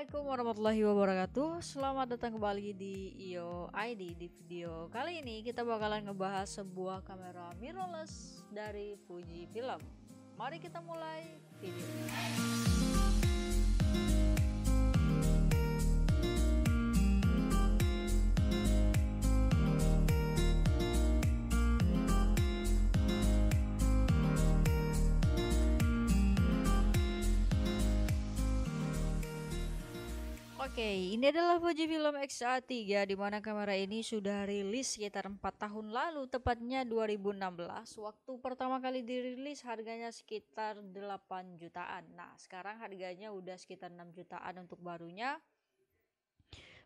Assalamualaikum warahmatullahi wabarakatuh. Selamat datang kembali di IO ID. Di video kali ini kita bakalan ngebahas sebuah kamera mirrorless dari Fuji Film. Mari kita mulai video. Oke, ini adalah Fuji Film X-A3 di mana kamera ini sudah rilis sekitar 4 tahun lalu, tepatnya 2016. Waktu pertama kali dirilis harganya sekitar 8 jutaan. Nah, sekarang harganya udah sekitar 6 jutaan untuk barunya.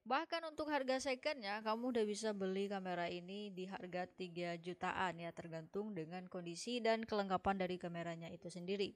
Bahkan untuk harga secondnya, kamu udah bisa beli kamera ini di harga 3 jutaan ya, tergantung dengan kondisi dan kelengkapan dari kameranya itu sendiri.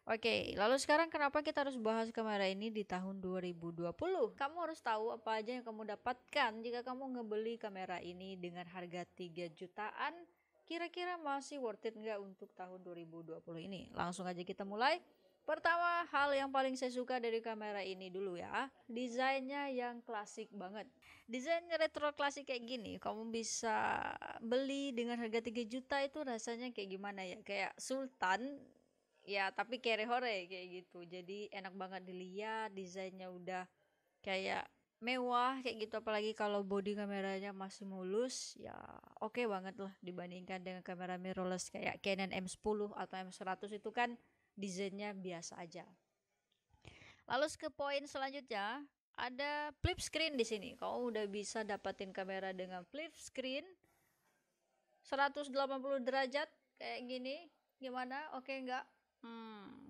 Oke, lalu sekarang kenapa kita harus bahas kamera ini di tahun 2020? Kamu harus tahu apa aja yang kamu dapatkan jika kamu ngebeli kamera ini dengan harga 3 jutaan. Kira-kira masih worth it nggak untuk tahun 2020 ini? Langsung aja kita mulai. Pertama, hal yang paling saya suka dari kamera ini dulu ya, desainnya yang klasik banget. Desainnya retro klasik kayak gini, kamu bisa beli dengan harga 3 juta itu rasanya kayak gimana ya? Kayak Sultan ya, tapi kere hore kayak gitu. Jadi enak banget dilihat, desainnya udah kayak mewah kayak gitu, apalagi kalau body kameranya masih mulus ya, oke banget lah dibandingkan dengan kamera mirrorless kayak Canon M10 atau M100 itu kan desainnya biasa aja. Lalu ke poin selanjutnya, ada flip screen di sini. Kamu udah bisa dapatin kamera dengan flip screen 180 derajat kayak gini. Gimana? Oke enggak?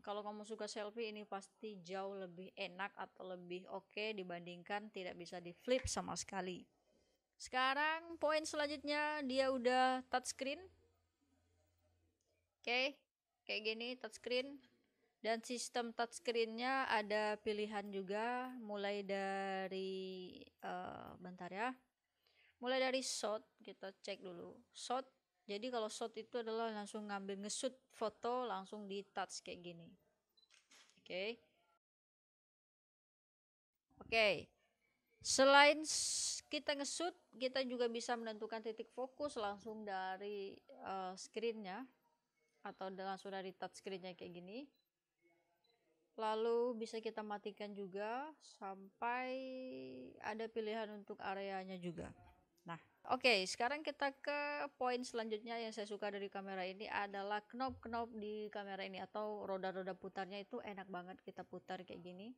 Kalau kamu suka selfie ini pasti jauh lebih enak atau lebih oke dibandingkan tidak bisa di flip sama sekali. Sekarang poin selanjutnya, dia udah touchscreen. Oke, kayak gini touchscreen. Dan sistem touchscreennya ada pilihan juga, mulai dari bentar ya. Mulai dari shot, kita cek dulu. Shot, jadi kalau shot itu adalah langsung ngambil nge-shoot foto langsung di touch kayak gini. Oke. Oke. Selain kita nge-shoot, kita juga bisa menentukan titik fokus langsung dari screen-nya atau langsung dari touch screen-nya kayak gini. Lalu bisa kita matikan juga sampai ada pilihan untuk areanya juga. Nah, oke, sekarang kita ke poin selanjutnya yang saya suka dari kamera ini adalah knob-knob di kamera ini atau roda-roda putarnya itu enak banget kita putar kayak gini.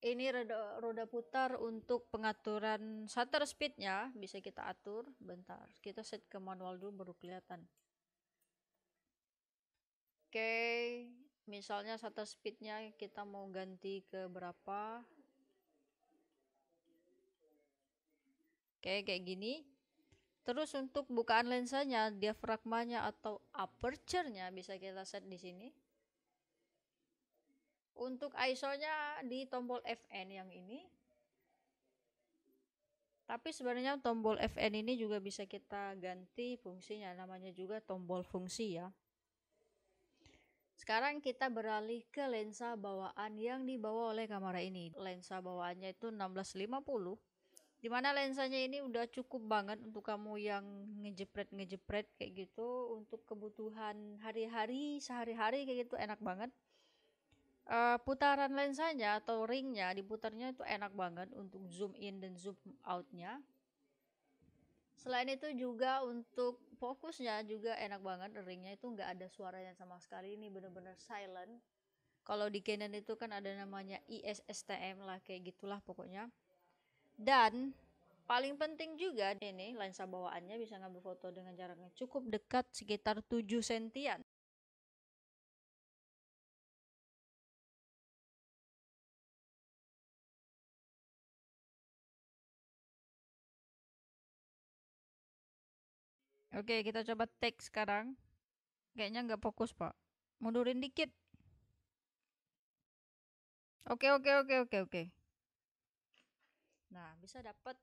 Ini roda putar untuk pengaturan shutter speednya bisa kita atur. Bentar, kita set ke manual dulu baru kelihatan. Oke, misalnya shutter speednya kita mau ganti ke berapa. Oke, kayak gini. Terus untuk bukaan lensanya, diafragmanya atau aperture-nya bisa kita set di sini. Untuk ISO-nya di tombol Fn yang ini. Tapi sebenarnya tombol Fn ini juga bisa kita ganti fungsinya, namanya juga tombol fungsi ya. Sekarang kita beralih ke lensa bawaan yang dibawa oleh kamera ini. Lensa bawaannya itu 1650. Dimana lensanya ini udah cukup banget untuk kamu yang ngejepret kayak gitu, untuk kebutuhan hari-hari sehari-hari kayak gitu enak banget. Putaran lensanya atau ringnya diputarnya itu enak banget untuk zoom in dan zoom outnya. Selain itu juga untuk fokusnya juga enak banget, ringnya itu nggak ada suaranya sama sekali, ini bener-bener silent. Kalau di Canon itu kan ada namanya ISSTM lah, kayak gitulah pokoknya. Dan paling penting juga ini lensa bawaannya bisa ngambil foto dengan jaraknya cukup dekat sekitar 7 sentian. Oke, kita coba take sekarang. Kayaknya nggak fokus, Pak. Mundurin dikit. Oke. Nah, bisa dapat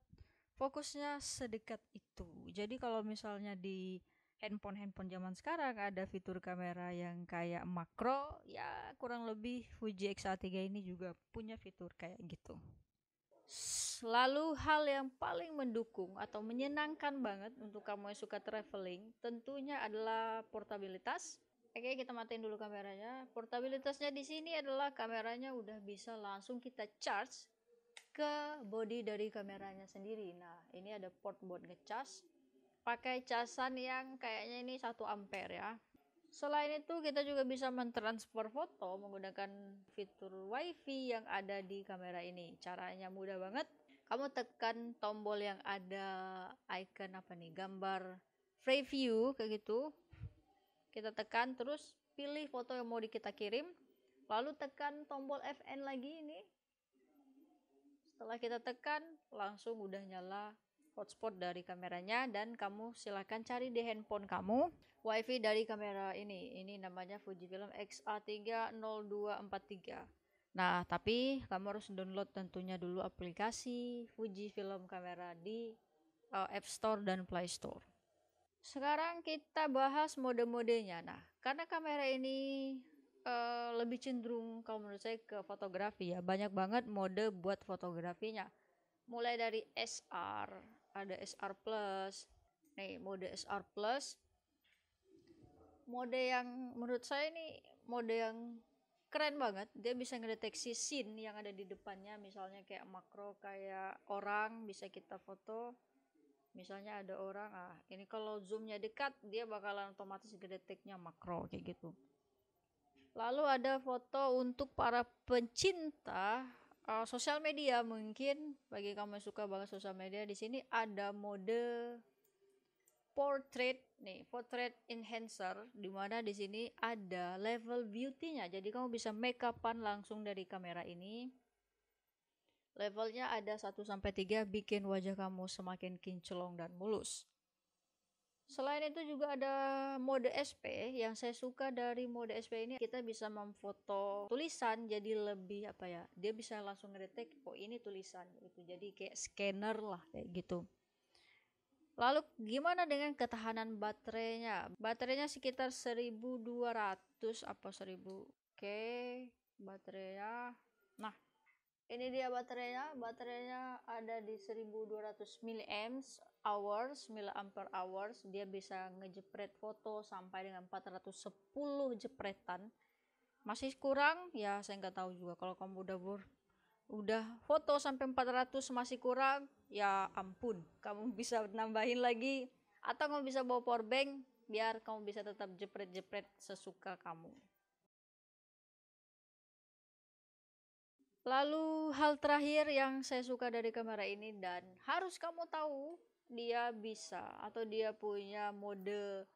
fokusnya sedekat itu. Jadi kalau misalnya di handphone zaman sekarang ada fitur kamera yang kayak makro, ya kurang lebih Fuji X-A3 ini juga punya fitur kayak gitu. Lalu hal yang paling mendukung atau menyenangkan banget untuk kamu yang suka traveling tentunya adalah portabilitas. Oke, kita matiin dulu kameranya. Portabilitasnya di sini adalah kameranya udah bisa langsung kita charge ke body dari kameranya sendiri. Nah, ini ada port buat ngecas. Pakai casan yang kayaknya ini 1 ampere ya. Selain itu kita juga bisa mentransfer foto menggunakan fitur WiFi yang ada di kamera ini. Caranya mudah banget. Kamu tekan tombol yang ada icon apa nih, gambar preview kayak gitu. Kita tekan terus pilih foto yang mau kita kirim. Lalu tekan tombol FN lagi ini. Setelah kita tekan langsung udah nyala hotspot dari kameranya dan kamu silahkan cari di handphone kamu WiFi dari kamera ini namanya Fujifilm X-A3 0243. Nah, tapi kamu harus download tentunya dulu aplikasi Fujifilm kamera di App Store dan Play Store. Sekarang kita bahas mode-modenya. Nah, karena kamera ini lebih cenderung kalau menurut saya ke fotografi ya, banyak banget mode buat fotografinya. Mulai dari SR, ada SR Plus. Nih, mode SR Plus. Mode yang menurut saya ini mode yang keren banget. Dia bisa ngedeteksi scene yang ada di depannya, misalnya kayak makro, kayak orang bisa kita foto. Misalnya ada orang, ini kalau zoomnya dekat dia bakalan otomatis ngedeteknya makro kayak gitu. Lalu ada foto untuk para pencinta sosial media, mungkin bagi kamu yang suka banget sosial media, di sini ada mode portrait nih, portrait enhancer, di mana di sini ada level beauty-nya. Jadi kamu bisa make up-an langsung dari kamera ini. Levelnya ada 1 sampai 3, bikin wajah kamu semakin kinclong dan mulus. Selain itu juga ada mode SP. Yang saya suka dari mode SP ini, kita bisa memfoto tulisan jadi lebih apa ya, dia bisa langsung ngedetek oh ini tulisan gitu, jadi kayak scanner lah kayak gitu. Lalu gimana dengan ketahanan baterainya? Baterainya sekitar 1200 apa 1000. Oke, baterainya. Nah, ini dia baterainya. Baterainya ada di 1200 mAh. Dia bisa ngejepret foto sampai dengan 410 jepretan. Masih kurang? Ya, saya nggak tahu juga. Kalau kamu udah foto sampai 400 masih kurang, ya ampun. Kamu bisa nambahin lagi. Atau kamu bisa bawa power bank biar kamu bisa tetap jepret-jepret sesuka kamu. Lalu hal terakhir yang saya suka dari kamera ini dan harus kamu tahu, dia bisa atau dia punya mode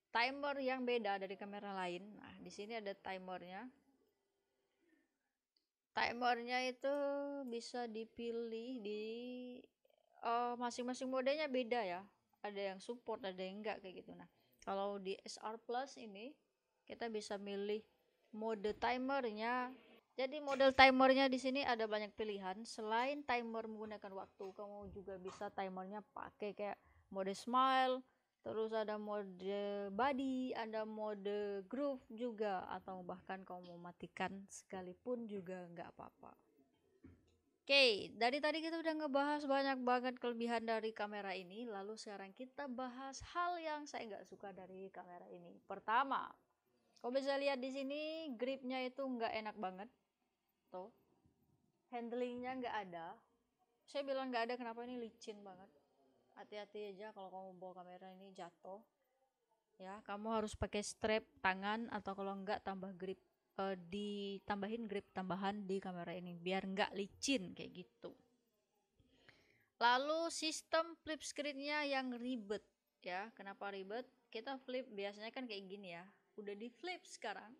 timer yang beda dari kamera lain. Nah, di sini ada timernya. Timernya itu bisa dipilih di masing-masing modenya beda ya. Ada yang support, ada yang enggak kayak gitu. Nah, kalau di SR Plus ini kita bisa milih mode timernya. Jadi model timernya di sini ada banyak pilihan. Selain timer menggunakan waktu, kamu juga bisa timernya pakai kayak mode smile, terus ada mode body, ada mode groove juga, atau bahkan kamu matikan sekalipun juga nggak apa-apa. Oke, dari tadi kita udah ngebahas banyak banget kelebihan dari kamera ini. Lalu sekarang kita bahas hal yang saya nggak suka dari kamera ini. Pertama, kau bisa lihat di sini gripnya itu nggak enak banget. Tuh, handlingnya nggak ada. Saya bilang nggak ada, kenapa ini licin banget. Hati-hati aja kalau kamu bawa kamera ini jatuh. Ya, kamu harus pakai strap tangan atau kalau nggak tambah grip, ditambahin grip tambahan di kamera ini biar nggak licin kayak gitu. Lalu sistem flip screen-nya yang ribet ya. Kenapa ribet? Kita flip biasanya kan kayak gini ya. Udah di flip sekarang.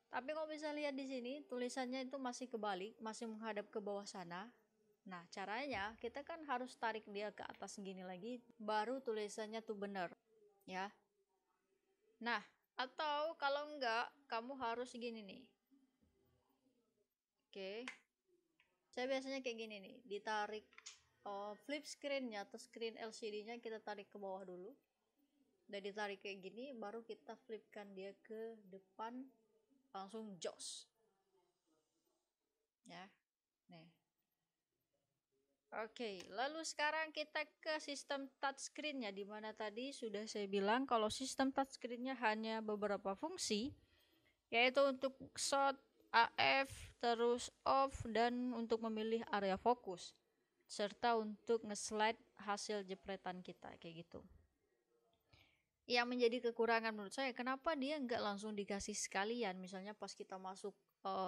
Tapi kalau bisa lihat di sini tulisannya itu masih kebalik, masih menghadap ke bawah sana. Nah, caranya kita kan harus tarik dia ke atas gini lagi baru tulisannya tuh bener ya. Nah, atau kalau enggak kamu harus gini nih. Oke. Saya biasanya kayak gini nih, ditarik flip screen-nya atau screen LCD-nya kita tarik ke bawah dulu. Udah ditarik kayak gini, baru kita flipkan dia ke depan, langsung jos ya. Nih, oke, lalu sekarang kita ke sistem touchscreen-nya, dimana tadi sudah saya bilang kalau sistem touchscreen-nya hanya beberapa fungsi, yaitu untuk shot, AF, terus off, dan untuk memilih area fokus, serta untuk nge-slide hasil jepretan kita kayak gitu. Yang menjadi kekurangan menurut saya, kenapa dia nggak langsung dikasih sekalian, misalnya pas kita masuk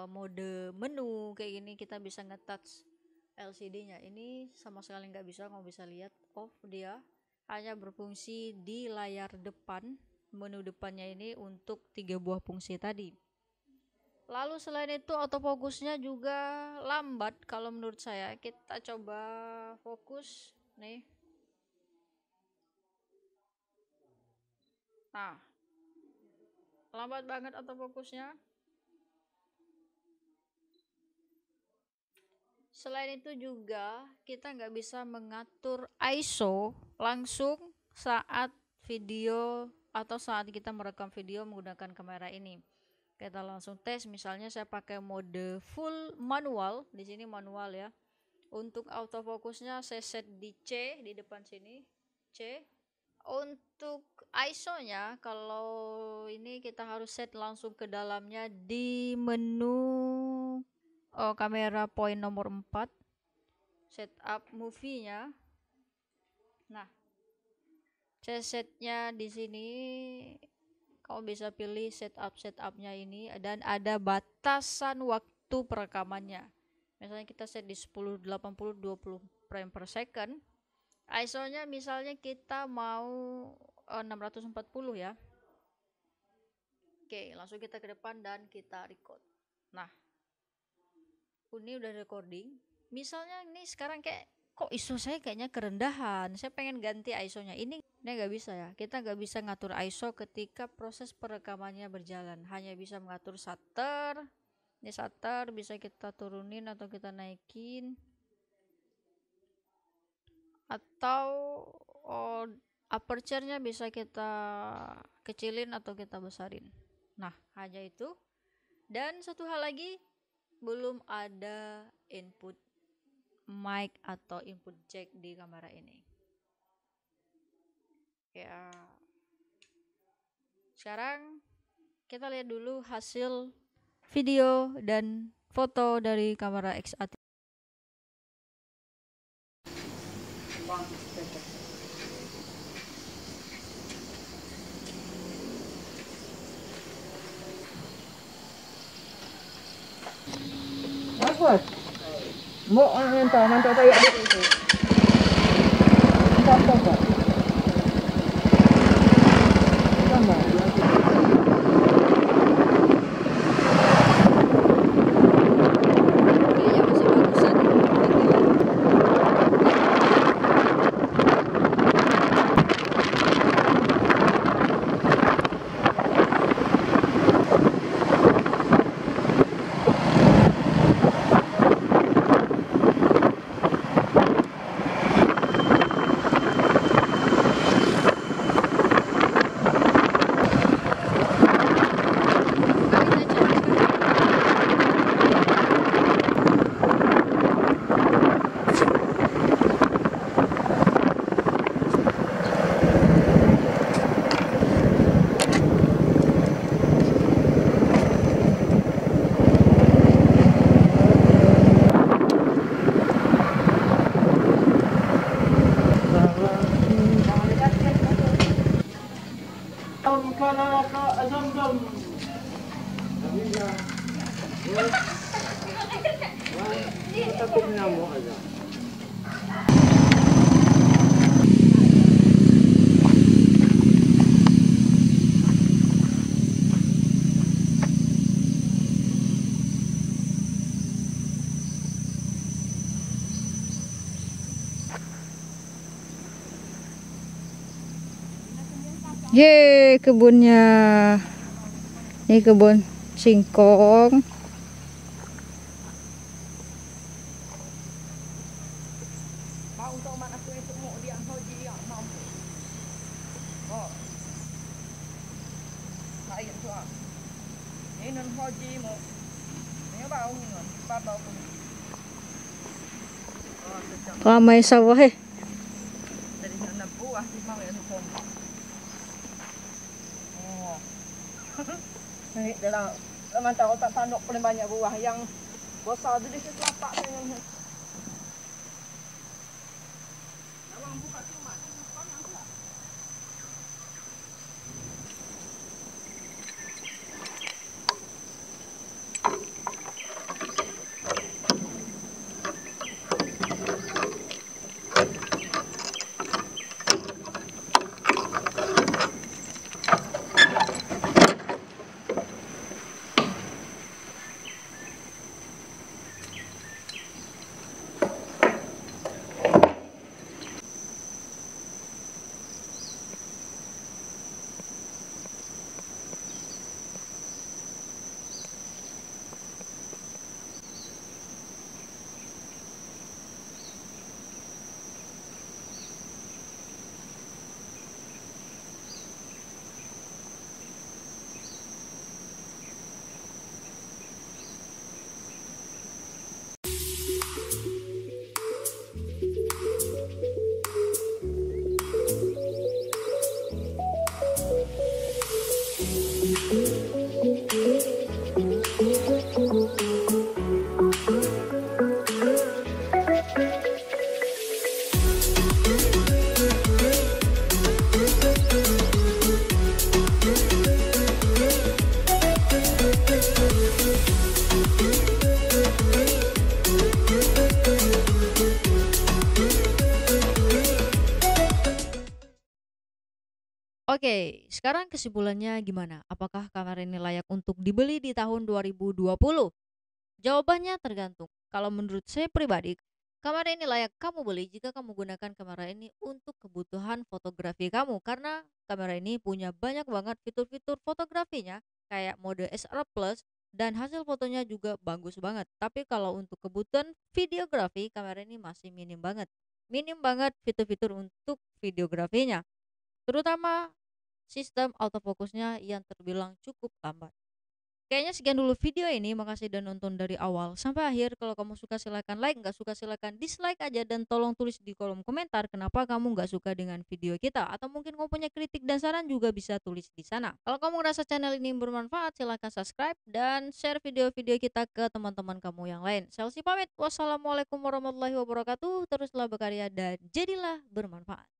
mode menu kayak gini kita bisa nge-touch LCD-nya. Ini sama sekali nggak bisa, nggak bisa lihat off, dia hanya berfungsi di layar depan, menu depannya ini untuk 3 buah fungsi tadi. Lalu selain itu autofocusnya juga lambat kalau menurut saya. Kita coba fokus nih. Nah, lambat banget autofokusnya. Selain itu juga kita nggak bisa mengatur ISO langsung saat video atau saat kita merekam video menggunakan kamera ini. Kita langsung tes, misalnya saya pakai mode full manual, di sini manual ya. Untuk autofokusnya saya set di C di depan sini, C. Untuk ISO-nya kalau ini kita harus set langsung ke dalamnya di menu kamera point nomor 4, setup movie-nya. Nah, saya setnya di sini, kamu bisa pilih setupnya ini, dan ada batasan waktu perekamannya. Misalnya kita set di 10, 80, 20 frame per second. ISO-nya misalnya kita mau 640 ya. Oke, langsung kita ke depan dan kita record. Nah, ini udah recording. Misalnya ini sekarang kayak kok ISO saya kayaknya kerendahan, saya pengen ganti ISO-nya. Ini nggak bisa ya, kita nggak bisa ngatur ISO ketika proses perekamannya berjalan. Hanya bisa mengatur shutter. Ini shutter bisa kita turunin atau kita naikin, atau aperture-nya bisa kita kecilin atau kita besarin. Nah, hanya itu. Dan satu hal lagi, belum ada input mic atau input jack di kamera ini ya. Sekarang kita lihat dulu hasil video dan foto dari kamera XA3. Apa? Mau minta mantap saya ada itu. Apa? Sama. Kayaknya masih bagusan video. Takut nyamuk aja. Ye, kebunnya. Ini kebun singkong. tua. Ini non hoji mo. Ini bau ni non, bau pun. Oh, sejak Ramai sawah dari sana buah di mau ya tuh. Oh. Ini dalam mantap otak tanduk paling banyak buah yang besar di situ lapak dengan. Abang buka cuma Oke, sekarang kesimpulannya gimana? Apakah kamera ini layak untuk dibeli di tahun 2020? Jawabannya tergantung. Kalau menurut saya pribadi, kamera ini layak kamu beli jika kamu gunakan kamera ini untuk kebutuhan fotografi kamu karena kamera ini punya banyak banget fitur-fitur fotografinya kayak mode SR plus dan hasil fotonya juga bagus banget. Tapi kalau untuk kebutuhan videografi, kamera ini masih minim banget. Minim banget fitur-fitur untuk videografinya. Terutama sistem autofokusnya yang terbilang cukup lambat. Kayaknya sekian dulu video ini. Makasih udah nonton dari awal sampai akhir. Kalau kamu suka silahkan like, nggak suka silahkan dislike aja. Dan tolong tulis di kolom komentar kenapa kamu nggak suka dengan video kita. Atau mungkin kamu punya kritik dan saran juga bisa tulis di sana. Kalau kamu ngerasa channel ini bermanfaat, silahkan subscribe dan share video-video kita ke teman-teman kamu yang lain. Chelsea pamit. Wassalamualaikum warahmatullahi wabarakatuh. Teruslah berkarya dan jadilah bermanfaat.